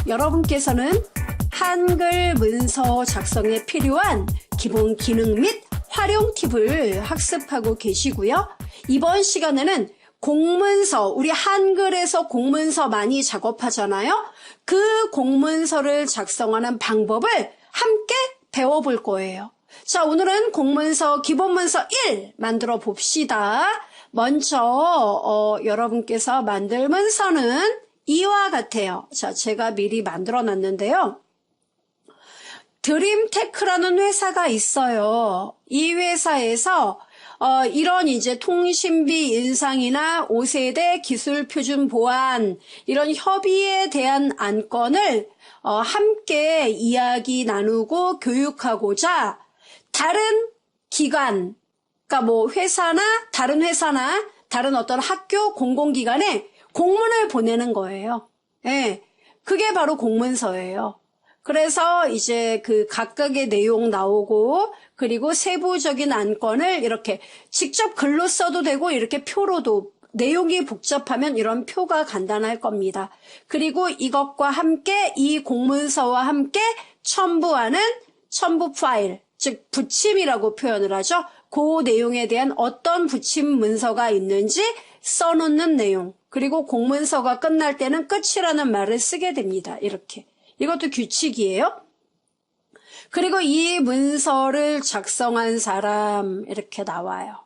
여러분께서는 한글 문서 작성에 필요한 기본 기능 및 활용 팁을 학습하고 계시고요. 이번 시간에는 공문서, 우리 한글에서 공문서 많이 작업하잖아요. 그 공문서를 작성하는 방법을 함께 배워볼 거예요. 자, 오늘은 공문서 기본문서 1 만들어 봅시다. 먼저 여러분께서 만들 문서는 이와 같아요. 자, 제가 미리 만들어 놨는데요. 드림테크라는 회사가 있어요. 이 회사에서 이런 이제 통신비 인상이나 5세대 기술 표준 보완 이런 협의에 대한 안건을 함께 이야기 나누고 교육하고자 다른 기관, 그러니까 뭐 다른 회사나 다른 어떤 학교 공공기관에 공문을 보내는 거예요. 예, 그게 바로 공문서예요. 그래서 이제 그 각각의 내용 나오고 그리고 세부적인 안건을 이렇게 직접 글로 써도 되고 이렇게 표로도 내용이 복잡하면 이런 표가 간단할 겁니다. 그리고 이것과 함께 이 공문서와 함께 첨부하는 첨부 파일, 즉 부침이라고 표현을 하죠. 그 내용에 대한 어떤 부침 문서가 있는지 써놓는 내용. 그리고 공문서가 끝날 때는 끝이라는 말을 쓰게 됩니다. 이렇게. 이것도 규칙이에요. 그리고 이 문서를 작성한 사람 이렇게 나와요.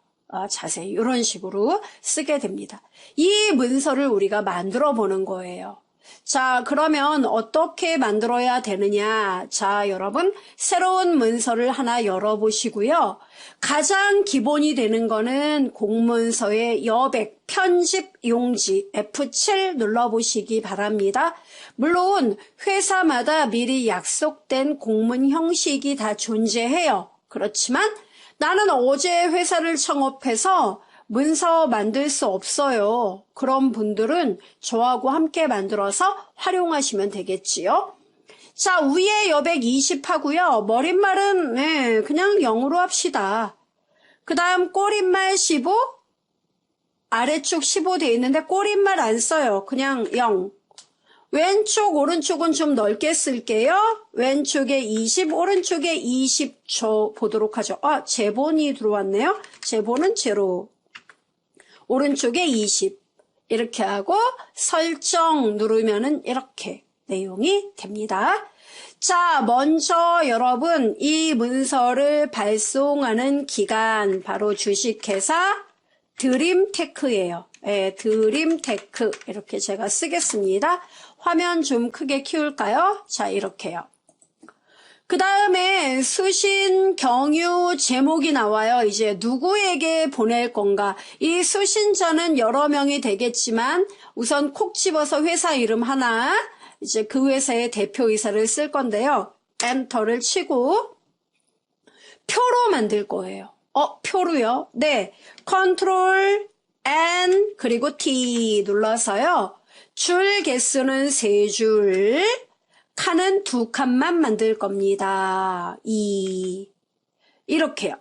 자세히 이런 식으로 쓰게 됩니다. 이 문서를 우리가 만들어 보는 거예요. 자, 그러면 어떻게 만들어야 되느냐? 자, 여러분 새로운 문서를 하나 열어보시고요. 가장 기본이 되는 거는 공문서의 여백, 편집 용지 F7 눌러보시기 바랍니다. 물론 회사마다 미리 약속된 공문 형식이 다 존재해요. 그렇지만 나는 어제 회사를 창업해서 문서 만들 수 없어요. 그런 분들은 저하고 함께 만들어서 활용하시면 되겠지요. 자, 위에 여백 20 하고요. 머릿말은 그냥 0으로 합시다. 그 다음 꼬릿말 15, 아래쪽 15 돼 있는데 꼬릿말 안 써요. 그냥 0. 왼쪽 오른쪽은 좀 넓게 쓸게요. 왼쪽에 20, 오른쪽에 20 줘 보도록 하죠. 제본이 들어왔네요. 제본은 제로. 오른쪽에 20 이렇게 하고 설정 누르면은 이렇게 내용이 됩니다. 자, 먼저 여러분 이 문서를 발송하는 기관 바로 주식회사 드림테크예요. 네, 드림테크 이렇게 제가 쓰겠습니다. 화면 좀 크게 키울까요? 자, 이렇게요. 그 다음에 수신 경유 제목이 나와요. 이제 누구에게 보낼 건가. 이 수신자는 여러 명이 되겠지만 우선 콕 집어서 회사 이름 하나, 이제 그 회사의 대표이사를 쓸 건데요. 엔터를 치고 표로 만들 거예요. 표로요? 네. 컨트롤 N 그리고 T 눌러서요. 줄 개수는 3줄. 칸은 2칸만 만들 겁니다. 2 이렇게요.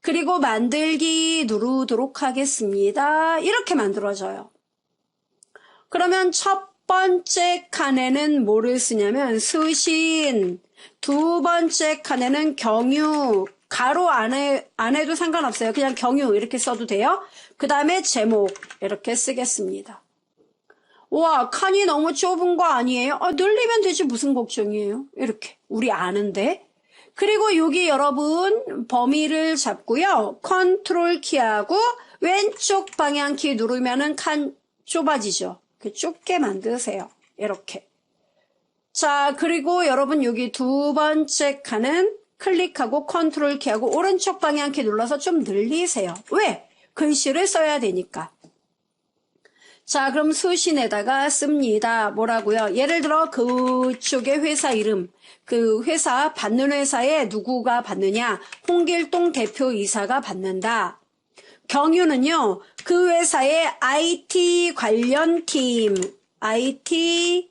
그리고 만들기 누르도록 하겠습니다. 이렇게 만들어져요. 그러면 첫 번째 칸에는 뭐를 쓰냐면 수신, 두 번째 칸에는 경유, 가로 안 해도 상관없어요. 그냥 경유 이렇게 써도 돼요. 그 다음에 제목 이렇게 쓰겠습니다. 와, 칸이 너무 좁은 거 아니에요? 늘리면 되지 무슨 걱정이에요? 이렇게 우리 아는데. 그리고 여기 여러분 범위를 잡고요. 컨트롤 키하고 왼쪽 방향 키 누르면은 칸 좁아지죠. 좁게 만드세요. 이렇게. 자, 그리고 여러분 여기 두 번째 칸은 클릭하고 컨트롤 키하고 오른쪽 방향 키 눌러서 좀 늘리세요. 왜? 글씨를 써야 되니까. 자, 그럼 수신에다가 씁니다. 뭐라고요? 예를 들어 그쪽의 회사 이름, 그 회사 받는 회사에 누구가 받느냐? 홍길동 대표이사가 받는다. 경유는요. 그 회사의 IT 관련 팀, IT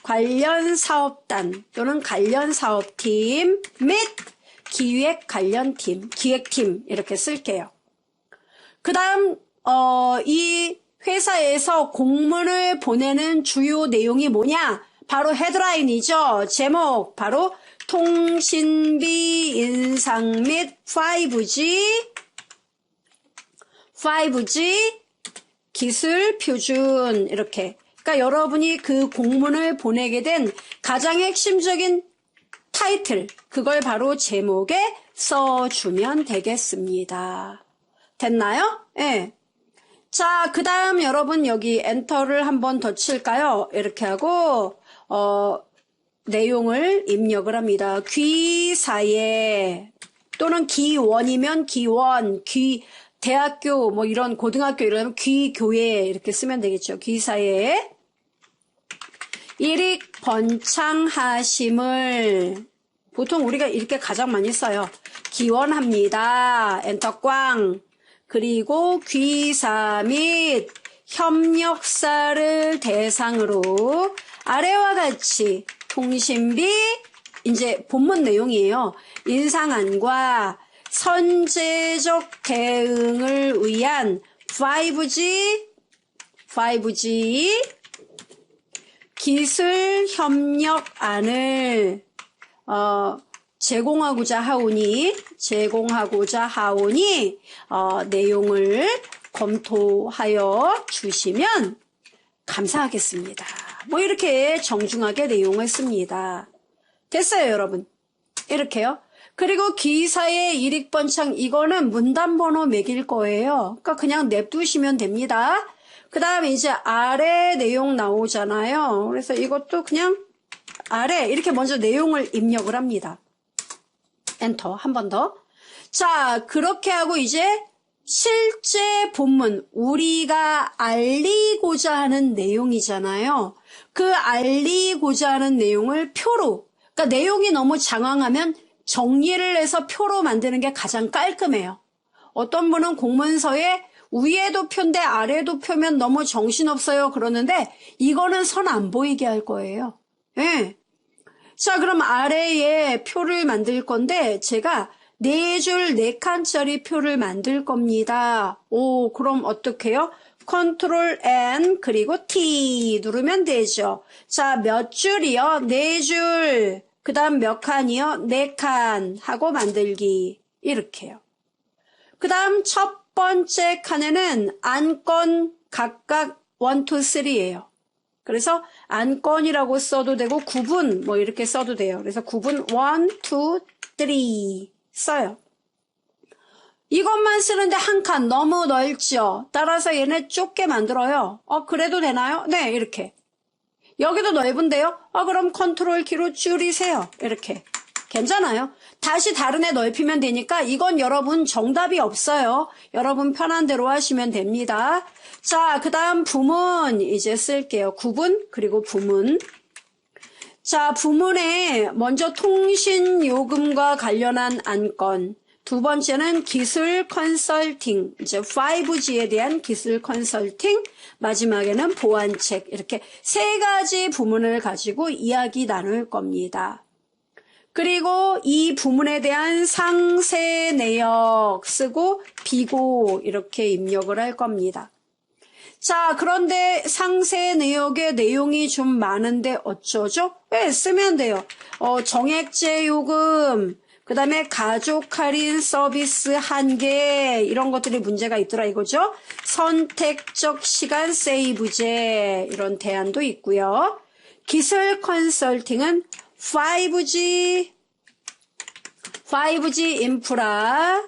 관련 사업단 또는 관련 사업팀 및 기획 관련팀, 기획팀 이렇게 쓸게요. 그 다음 이 회사에서 공문을 보내는 주요 내용이 뭐냐? 바로 헤드라인이죠. 제목 바로 통신비 인상 및 5G 기술 표준 이렇게. 그러니까 여러분이 그 공문을 보내게 된 가장 핵심적인 타이틀 그걸 바로 제목에 써주면 되겠습니다. 됐나요? 예. 자, 그 다음 여러분 여기 엔터를 한번 더 칠까요? 이렇게 하고 내용을 입력을 합니다. 귀사예 또는 기원이면 기원, 대학교 뭐 이런 고등학교 이러면 귀교회 이렇게 쓰면 되겠죠. 귀사예 일익 번창하심을 보통 우리가 이렇게 가장 많이 써요. 기원합니다. 엔터 꽝. 그리고 귀사 및 협력사를 대상으로 아래와 같이 통신비 이제 본문 내용이에요. 인상안과 선제적 대응을 위한 5G 기술 협력안을 제공하고자 하오니 내용을 검토하여 주시면 감사하겠습니다. 뭐 이렇게 정중하게 내용을 씁니다. 됐어요, 여러분. 이렇게요. 그리고 기사의 일익번창 이거는 문단번호 매길 거예요. 그러니까 그냥 냅두시면 됩니다. 그 다음에 이제 아래 내용 나오잖아요. 그래서 이것도 그냥 아래 이렇게 먼저 내용을 입력을 합니다. 엔터 한 번 더. 자, 그렇게 하고 이제 실제 본문 우리가 알리고자 하는 내용이잖아요. 그 알리고자 하는 내용을 표로, 그러니까 내용이 너무 장황하면 정리를 해서 표로 만드는 게 가장 깔끔해요. 어떤 분은 공문서에 위에도 표인데 아래도 표면 너무 정신없어요 그러는데 이거는 선 안 보이게 할 거예요. 예. 자, 그럼 아래에 표를 만들 건데 제가 4줄 4칸짜리 표를 만들 겁니다. 오, 그럼 어떻게 해요? 컨트롤 N 그리고 T 누르면 되죠. 자, 몇 줄이요? 4줄. 그 다음 몇 칸이요? 4칸 하고 만들기. 이렇게요. 그 다음 첫 번째 칸에는 안건 각각 1, 2, 3예요. 그래서 안건이라고 써도 되고 구분 뭐 이렇게 써도 돼요. 그래서 구분 1, 2, 3 써요. 이것만 쓰는데 한 칸 너무 넓죠. 따라서 얘네 좁게 만들어요. 그래도 되나요? 네, 이렇게. 여기도 넓은데요? 그럼 컨트롤 키로 줄이세요. 이렇게. 괜찮아요? 다시 다른 애 넓히면 되니까 이건 여러분 정답이 없어요. 여러분 편한 대로 하시면 됩니다. 자, 그 다음 부문 이제 쓸게요. 구분 그리고 부문. 자, 부문에 먼저 통신요금과 관련한 안건. 두 번째는 기술 컨설팅, 이제 5G에 대한 기술 컨설팅, 마지막에는 보완책, 이렇게 3가지 부문을 가지고 이야기 나눌 겁니다. 그리고 이 부문에 대한 상세 내역 쓰고 비고 이렇게 입력을 할 겁니다. 자, 그런데 상세 내역의 내용이 좀 많은데 어쩌죠? 왜 쓰면 돼요? 정액제 요금, 그 다음에 가족 할인 서비스 한계 이런 것들이 문제가 있더라 이거죠. 선택적 시간 세이브제 이런 대안도 있고요. 기술 컨설팅은 5G 인프라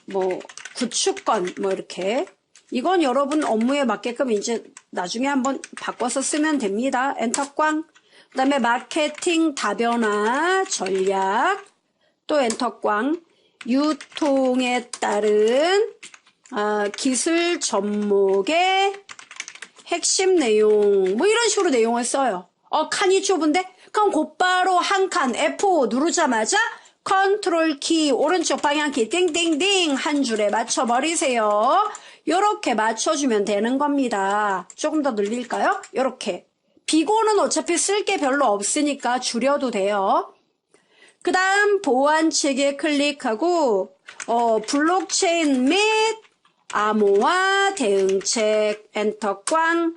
뭐 구축권 뭐 이렇게 이건 여러분 업무에 맞게끔 이제 나중에 한번 바꿔서 쓰면 됩니다. 엔터 꽝. 그 다음에 마케팅 다변화 전략 또 엔터 꽝. 유통에 따른 기술 접목의 핵심 내용 뭐 이런 식으로 내용을 써요. 칸이 좁은데? 그럼 곧바로 한 칸 F5 누르자마자 컨트롤 키 오른쪽 방향키 띵띵띵 한 줄에 맞춰버리세요. 요렇게 맞춰주면 되는 겁니다. 조금 더 늘릴까요? 요렇게. 비고는 어차피 쓸 게 별로 없으니까 줄여도 돼요. 그 다음 보완책에 클릭하고 블록체인 및 암호화 대응책 엔터 꽝.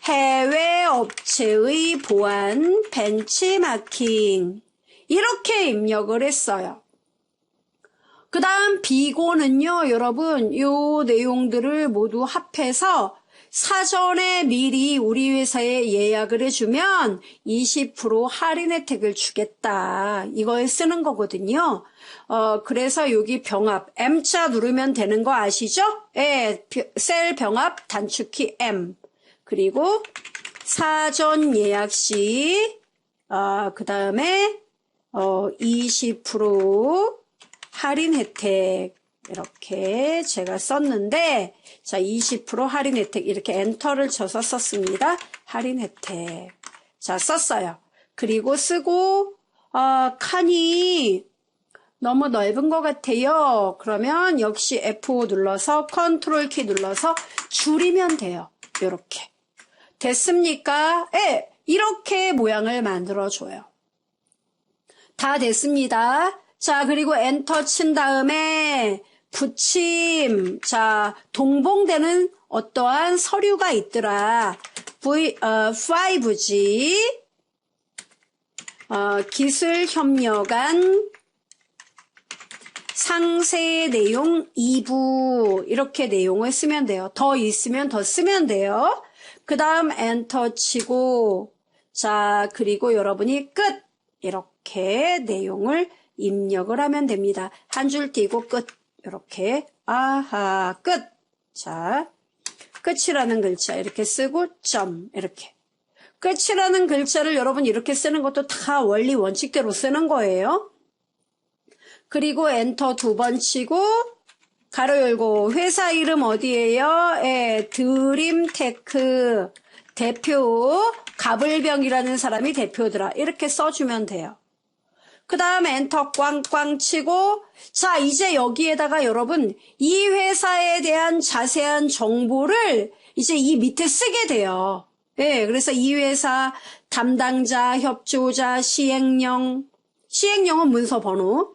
해외 업체의 보안 벤치마킹 이렇게 입력을 했어요. 그 다음 비고는요, 여러분, 요 내용들을 모두 합해서 사전에 미리 우리 회사에 예약을 해주면 20% 할인 혜택을 주겠다. 이거에 쓰는 거거든요. 그래서 여기 병합, M자 누르면 되는 거 아시죠? 예, 셀 병합 단축키 M. 그리고 사전 예약 시, 그 다음에 20% 할인 혜택 이렇게 제가 썼는데 자 20% 할인 혜택 이렇게 엔터를 쳐서 썼습니다. 할인 혜택 자 썼어요. 그리고 쓰고 칸이 너무 넓은 것 같아요. 그러면 역시 F5 눌러서 컨트롤 키 눌러서 줄이면 돼요. 이렇게 됐습니까? 네, 이렇게 모양을 만들어줘요. 다 됐습니다. 자, 그리고 엔터 친 다음에 붙임. 자, 동봉되는 어떠한 서류가 있더라. 5G 기술협력안 상세 내용 2부 이렇게 내용을 쓰면 돼요. 더 있으면 더 쓰면 돼요. 그 다음 엔터 치고 자, 그리고 여러분이 끝 이렇게 내용을 입력을 하면 됩니다. 한 줄 띄고 끝 이렇게 아하 끝. 자 끝이라는 글자 이렇게 쓰고 점 이렇게 끝이라는 글자를 여러분 이렇게 쓰는 것도 다 원리 원칙대로 쓰는 거예요. 그리고 엔터 2번 치고 가로 열고 회사 이름 어디예요? 예, 드림테크 대표 가불병이라는 사람이 대표더라. 이렇게 써주면 돼요. 그 다음에 엔터 꽝꽝 치고 자 이제 여기에다가 여러분 이 회사에 대한 자세한 정보를 이제 이 밑에 쓰게 돼요. 예, 그래서 이 회사 담당자, 협조자, 시행령, 시행령은 문서 번호,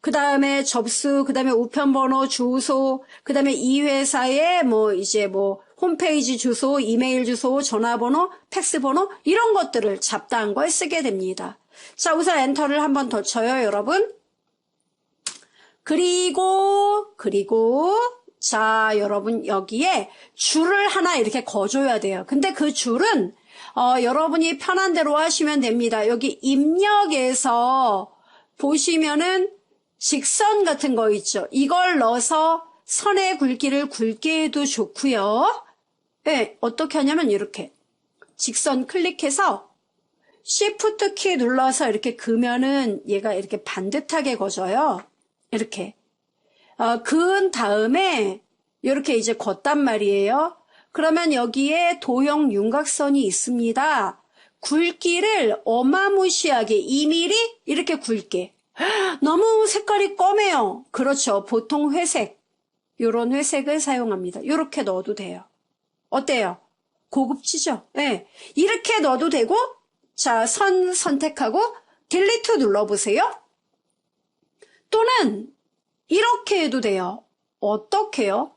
그 다음에 접수, 그 다음에 우편번호, 주소, 그 다음에 이 회사의 이제 홈페이지 주소, 이메일 주소, 전화번호, 팩스번호 이런 것들을 잡다한 걸 쓰게 됩니다. 자, 우선 엔터를 한 번 더 쳐요, 여러분. 그리고 자, 여러분 여기에 줄을 하나 이렇게 거줘야 돼요. 근데 그 줄은 여러분이 편한 대로 하시면 됩니다. 여기 입력에서 보시면은 직선 같은 거 있죠. 이걸 넣어서 선의 굵기를 굵게 해도 좋고요. 네, 어떻게 하냐면 이렇게 직선 클릭해서 Shift 키 눌러서 이렇게 그으면은 얘가 이렇게 반듯하게 거져요. 이렇게. 그은 다음에 이렇게 이제 걷단 말이에요. 그러면 여기에 도형 윤곽선이 있습니다. 굵기를 어마무시하게 2mm 이렇게 굵게. 너무 색깔이 검해요. 그렇죠. 보통 회색. 요런 회색을 사용합니다. 이렇게 넣어도 돼요. 어때요? 고급지죠? 네. 이렇게 넣어도 되고 자, 선 선택하고 딜리트 눌러보세요. 또는 이렇게 해도 돼요. 어떻게요?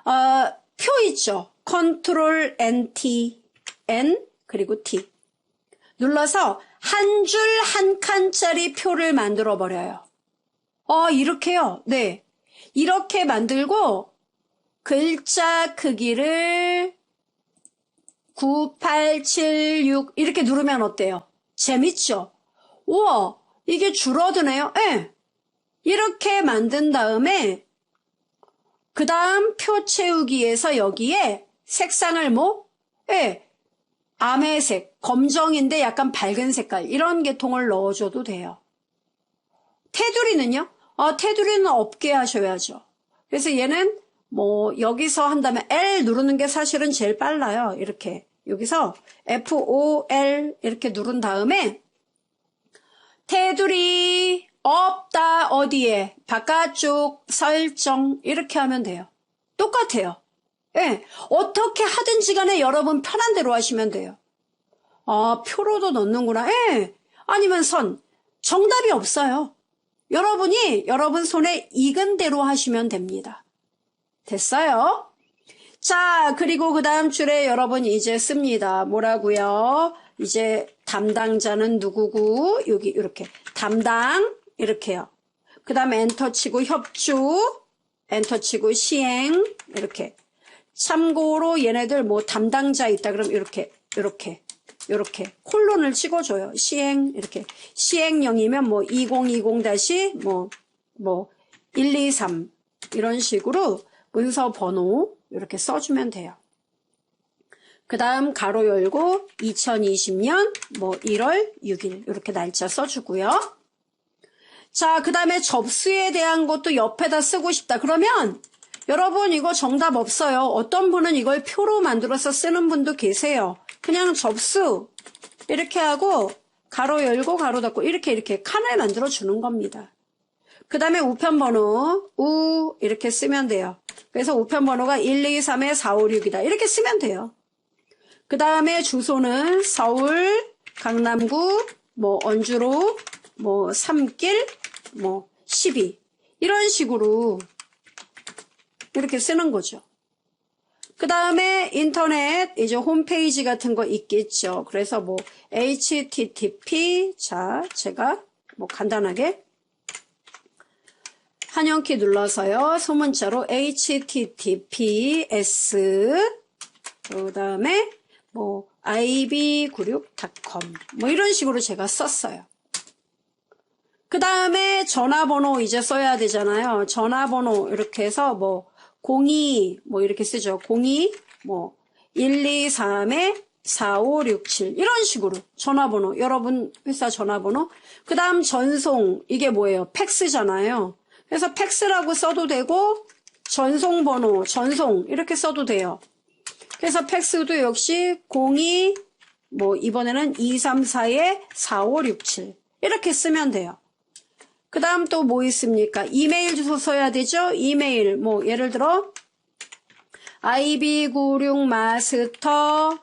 표 있죠? 컨트롤 N, T, N 그리고 T 눌러서 한 줄 한 칸짜리 표를 만들어 버려요. 이렇게요. 네, 이렇게 만들고 글자 크기를 9876 이렇게 누르면 어때요? 재밌죠? 우와, 이게 줄어드네요. 네. 이렇게 만든 다음에 그 다음 표 채우기에서 여기에 색상을 네, 아메색, 검정인데 약간 밝은 색깔 이런 계통을 넣어줘도 돼요. 테두리는요? 테두리는 없게 하셔야죠. 그래서 얘는 여기서 한다면 L 누르는 게 사실은 제일 빨라요. 이렇게 여기서 FOL 이렇게 누른 다음에 테두리 없다 어디에 바깥쪽 설정 이렇게 하면 돼요. 똑같아요. 예, 어떻게 하든지 간에 여러분 편한 대로 하시면 돼요. 표로도 넣는구나. 예, 아니면 선. 정답이 없어요. 여러분이 여러분 손에 익은 대로 하시면 됩니다. 됐어요? 자, 그리고 그 다음 줄에 여러분 이제 씁니다. 뭐라고요? 이제 담당자는 누구고, 여기 이렇게 담당 이렇게요. 그 다음 엔터 치고 협조, 엔터 치고 시행 이렇게. 참고로 얘네들 뭐 담당자 있다 그러면 이렇게 콜론을 찍어줘요. 시행 이렇게. 시행령이면 뭐 2020 다시 뭐 123 이런 식으로 문서 번호 이렇게 써주면 돼요. 그 다음 가로 열고 2020년 뭐 1월 6일 이렇게 날짜 써주고요. 자, 그 다음에 접수에 대한 것도 옆에다 쓰고 싶다. 그러면 여러분 이거 정답 없어요. 어떤 분은 이걸 표로 만들어서 쓰는 분도 계세요. 그냥 접수 이렇게 하고 가로 열고 가로 닫고 이렇게 칸을 만들어 주는 겁니다. 그 다음에 우편번호 우 이렇게 쓰면 돼요. 그래서 우편번호가 123에 456이다. 이렇게 쓰면 돼요. 그 다음에 주소는 서울, 강남구, 뭐 언주로, 뭐 삼길, 뭐 12 이런 식으로 이렇게 쓰는 거죠. 그 다음에 인터넷 이제 홈페이지 같은 거 있겠죠. 그래서 뭐 http 자 제가 뭐 간단하게 한영키 눌러서요. 소문자로 https 그 다음에 뭐 ib96.com 뭐 이런 식으로 제가 썼어요. 그 다음에 전화번호 이제 써야 되잖아요. 전화번호 이렇게 해서 뭐 02 뭐 이렇게 쓰죠. 02 뭐 123에 4567 이런 식으로 전화번호 여러분 회사 전화번호 그 다음 전송 이게 뭐예요? 팩스잖아요. 그래서 팩스라고 써도 되고 전송번호 전송 이렇게 써도 돼요. 그래서 팩스도 역시 02 뭐 이번에는 234에 4567 이렇게 쓰면 돼요. 그 다음 또 뭐 있습니까? 이메일 주소 써야 되죠? 이메일 뭐 예를 들어 ib96master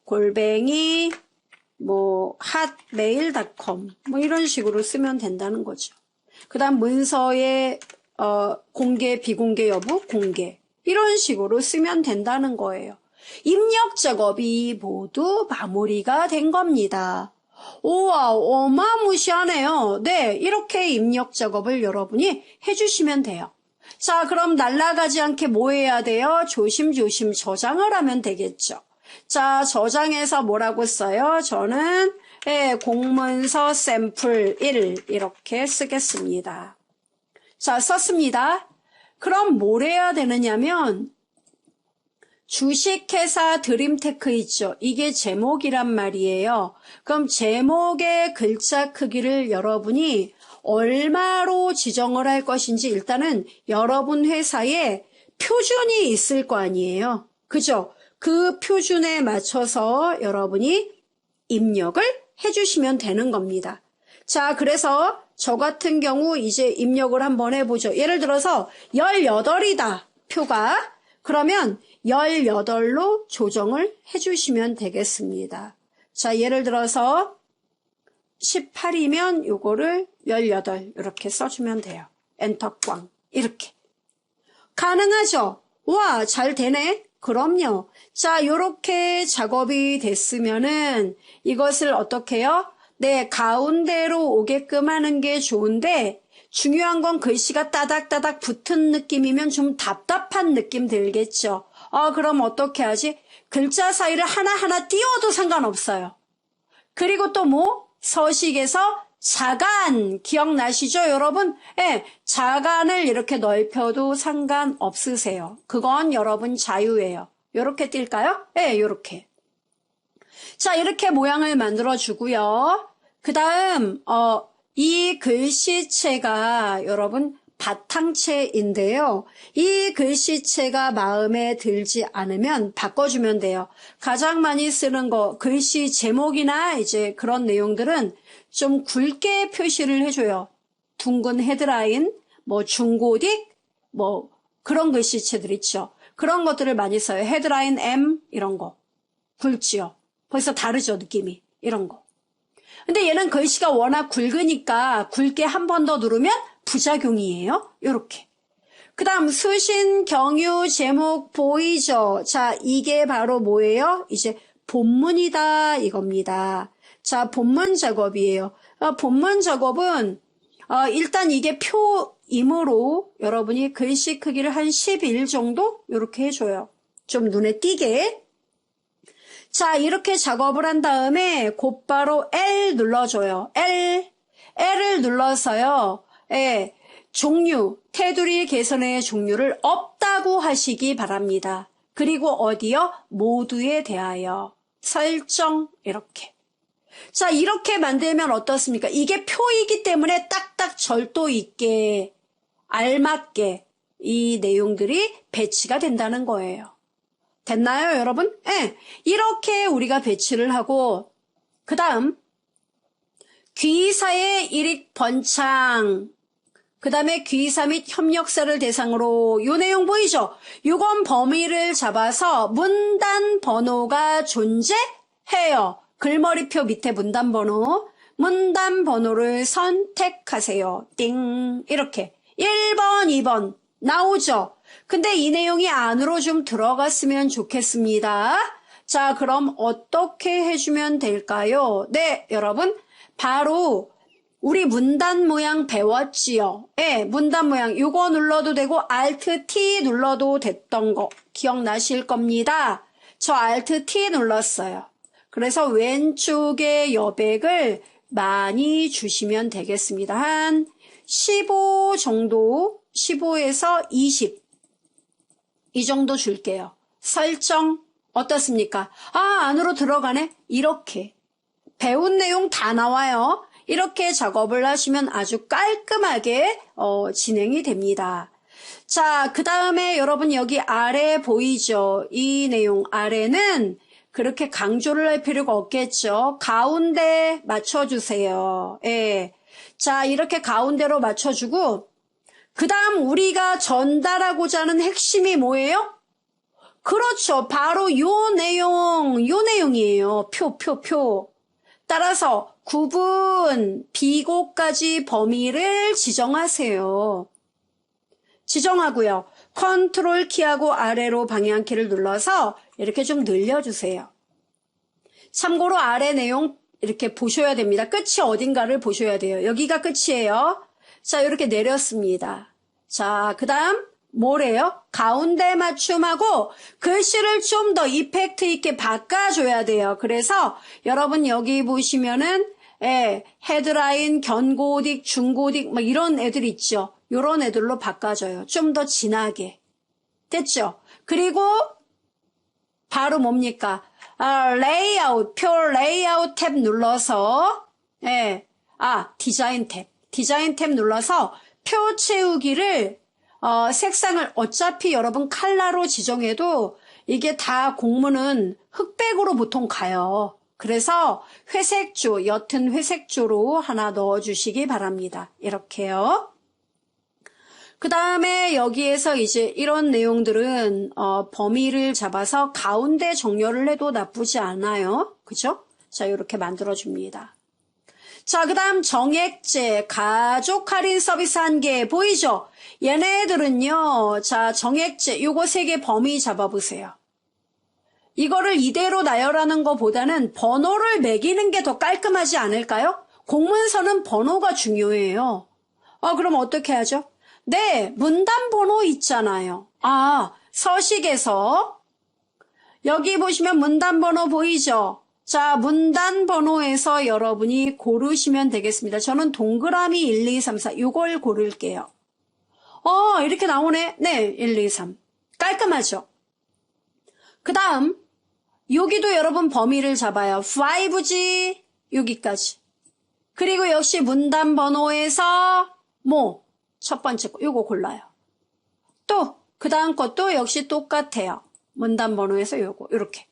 골뱅이 뭐 hotmail.com 뭐 이런 식으로 쓰면 된다는 거죠. 그 다음 문서의 공개 비공개 여부 공개 이런 식으로 쓰면 된다는 거예요. 입력 작업이 모두 마무리가 된 겁니다. 우와, 어마무시하네요. 네, 이렇게 입력 작업을 여러분이 해주시면 돼요. 자, 그럼 날아가지 않게 뭐 해야 돼요? 조심조심 저장을 하면 되겠죠. 자, 저장해서 뭐라고 써요? 저는 공문서 샘플 1 이렇게 쓰겠습니다. 자, 썼습니다. 그럼 뭘 해야 되느냐면 주식회사 드림테크 있죠. 이게 제목이란 말이에요. 그럼 제목의 글자 크기를 여러분이 얼마로 지정을 할 것인지 일단은 여러분 회사에 표준이 있을 거 아니에요. 그죠? 그 표준에 맞춰서 여러분이 입력을 해주시면 되는 겁니다. 자, 그래서 저 같은 경우 이제 입력을 한번 해보죠. 예를 들어서 18이다. 표가. 그러면 18로 조정을 해주시면 되겠습니다. 자, 예를 들어서 18이면 요거를 18 이렇게 써주면 돼요. 엔터 꽝 이렇게. 가능하죠? 와, 잘 되네? 그럼요. 자, 요렇게 작업이 됐으면은 이것을 어떻게 해요? 네, 가운데로 오게끔 하는 게 좋은데 중요한 건 글씨가 따닥따닥 붙은 느낌이면 좀 답답한 느낌 들겠죠. 그럼 어떻게 하지? 글자 사이를 하나하나 띄워도 상관없어요. 그리고 또 뭐? 서식에서 자간 기억나시죠, 여러분? 네, 자간을 이렇게 넓혀도 상관없으세요. 그건 여러분 자유예요. 요렇게 뛸까요? 네, 요렇게. 자, 이렇게 모양을 만들어 주고요. 그 다음 이 글씨체가 여러분 바탕체인데요. 이 글씨체가 마음에 들지 않으면 바꿔주면 돼요. 가장 많이 쓰는 거 글씨 제목이나 이제 그런 내용들은 좀 굵게 표시를 해줘요. 둥근 헤드라인, 뭐 중고딕, 뭐 그런 글씨체들 있죠. 그런 것들을 많이 써요. 헤드라인 M 이런 거 굵지요. 벌써 다르죠, 느낌이. 이런 거. 근데 얘는 글씨가 워낙 굵으니까 굵게 한 번 더 누르면 부작용이에요. 요렇게. 그 다음 수신, 경유, 제목 보이죠? 자, 이게 바로 뭐예요? 이제 본문이다 이겁니다. 자, 본문 작업이에요. 본문 작업은 일단 이게 표이므로 여러분이 글씨 크기를 한 11 정도 이렇게 해줘요. 좀 눈에 띄게. 자, 이렇게 작업을 한 다음에 곧바로 L 눌러줘요. L을 눌러서요. 예, 종류, 테두리 개선의 종류를 없다고 하시기 바랍니다. 그리고 어디요? 모두에 대하여. 설정, 이렇게. 자, 이렇게 만들면 어떻습니까? 이게 표이기 때문에 딱딱 절도 있게, 알맞게 이 내용들이 배치가 된다는 거예요. 됐나요, 여러분? 네. 이렇게 우리가 배치를 하고, 그 다음, 귀사의 일익 번창, 그 다음에 귀사 및 협력사를 대상으로 요 내용 보이죠? 요건 범위를 잡아서 문단 번호가 존재해요. 글머리표 밑에 문단 번호를 선택하세요. 띵, 이렇게 1번, 2번 나오죠? 근데 이 내용이 안으로 좀 들어갔으면 좋겠습니다. 자, 그럼 어떻게 해주면 될까요? 네, 여러분, 바로 우리 문단 모양 배웠지요? 네, 문단 모양 요거 눌러도 되고 Alt T 눌러도 됐던 거 기억나실 겁니다. 저 Alt T 눌렀어요. 그래서 왼쪽에 여백을 많이 주시면 되겠습니다. 한 15 정도, 15에서 20 이 정도 줄게요. 설정 어떻습니까? 안으로 들어가네? 이렇게 배운 내용 다 나와요. 이렇게 작업을 하시면 아주 깔끔하게 진행이 됩니다. 자, 그 다음에 여러분 여기 아래 보이죠? 이 내용 아래는 그렇게 강조를 할 필요가 없겠죠. 가운데 맞춰주세요. 예. 자, 이렇게 가운데로 맞춰주고 그 다음 우리가 전달하고자 하는 핵심이 뭐예요? 그렇죠. 바로 요 내용이에요. 표. 따라서 구분, 비고까지 범위를 지정하세요. 지정하고요. 컨트롤 키하고 아래로 방향키를 눌러서 이렇게 좀 늘려주세요. 참고로 아래 내용 이렇게 보셔야 됩니다. 끝이 어딘가를 보셔야 돼요. 여기가 끝이에요. 자, 이렇게 내렸습니다. 자, 그 다음 뭐래요? 가운데 맞춤하고 글씨를 좀 더 이펙트 있게 바꿔줘야 돼요. 그래서 여러분 여기 보시면은 헤드라인, 견고딕, 중고딕 뭐 이런 애들 있죠. 이런 애들로 바꿔줘요. 좀 더 진하게. 됐죠? 그리고 바로 뭡니까? 레이아웃, 표 레이아웃 탭 눌러서 디자인 탭 눌러서 표 채우기를 색상을 어차피 여러분 컬러로 지정해도 이게 다 공문은 흑백으로 보통 가요. 그래서 회색조, 옅은 회색조로 하나 넣어주시기 바랍니다. 이렇게요. 그 다음에 여기에서 이제 이런 내용들은 범위를 잡아서 가운데 정렬을 해도 나쁘지 않아요. 그죠? 자, 이렇게 만들어줍니다. 자, 그 다음 정액제, 가족 할인 서비스 한 개 보이죠? 얘네들은요, 자, 정액제, 요거 3개 범위 잡아보세요. 이거를 이대로 나열하는 것보다는 번호를 매기는 게 더 깔끔하지 않을까요? 공문서는 번호가 중요해요. 그럼 어떻게 하죠? 네, 문단 번호 있잖아요. 서식에서 여기 보시면 문단 번호 보이죠? 자, 문단 번호에서 여러분이 고르시면 되겠습니다. 저는 동그라미 1, 2, 3, 4 이걸 고를게요. 이렇게 나오네. 네, 1, 2, 3. 깔끔하죠? 그 다음 여기도 여러분 범위를 잡아요. 5G 여기까지. 그리고 역시 문단 번호에서 첫 번째 거 요거 골라요. 또 그 다음 것도 역시 똑같아요. 문단 번호에서 요거 이렇게.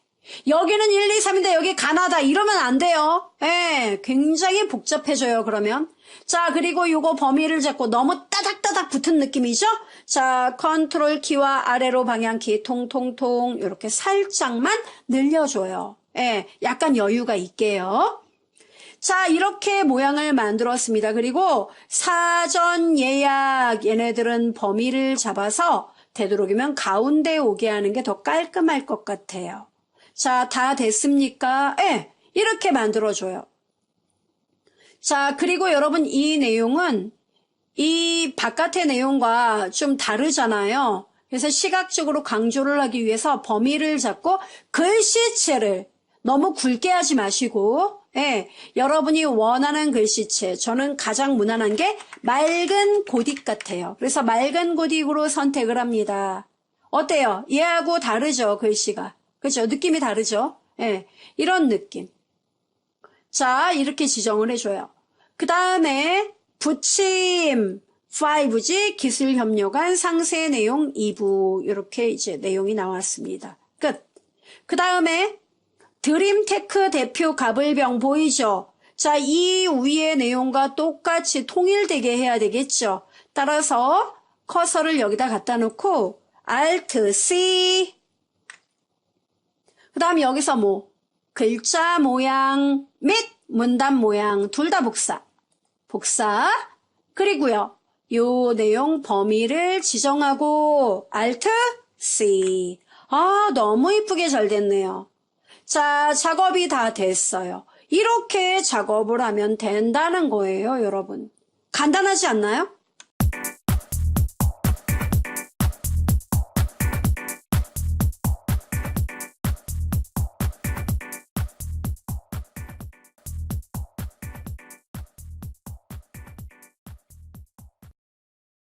여기는 1, 2, 3인데 여기 가나다 이러면 안 돼요. 굉장히 복잡해져요. 그러면 자, 그리고 요거 범위를 잡고 너무 따닥따닥 붙은 느낌이죠? 자, 컨트롤 키와 아래로 방향키 통통통 이렇게 살짝만 늘려줘요. 약간 여유가 있게요. 자, 이렇게 모양을 만들었습니다. 그리고 사전 예약, 얘네들은 범위를 잡아서 되도록이면 가운데 오게 하는 게 더 깔끔할 것 같아요. 자, 다 됐습니까? 예, 이렇게 만들어줘요. 자, 그리고 여러분 이 내용은 이 바깥의 내용과 좀 다르잖아요. 그래서 시각적으로 강조를 하기 위해서 범위를 잡고 글씨체를 너무 굵게 하지 마시고, 예, 여러분이 원하는 글씨체, 저는 가장 무난한 게 맑은 고딕 같아요. 그래서 맑은 고딕으로 선택을 합니다. 어때요? 얘하고 다르죠, 글씨가. 그렇죠? 느낌이 다르죠? 예, 이런 느낌. 자, 이렇게 지정을 해줘요. 그 다음에 부침 5G 기술협력안 상세 내용 2부 이렇게 이제 내용이 나왔습니다. 끝. 그 다음에 드림테크 대표 가불병 보이죠? 자, 이 위의 내용과 똑같이 통일되게 해야 되겠죠. 따라서 커서를 여기다 갖다 놓고 Alt C. 그 다음에 여기서 뭐 글자 모양 및 문단 모양 둘 다 복사. 그리고요. 요 내용 범위를 지정하고 Alt C. 아, 너무 이쁘게 잘 됐네요. 자, 작업이 다 됐어요. 이렇게 작업을 하면 된다는 거예요, 여러분. 간단하지 않나요?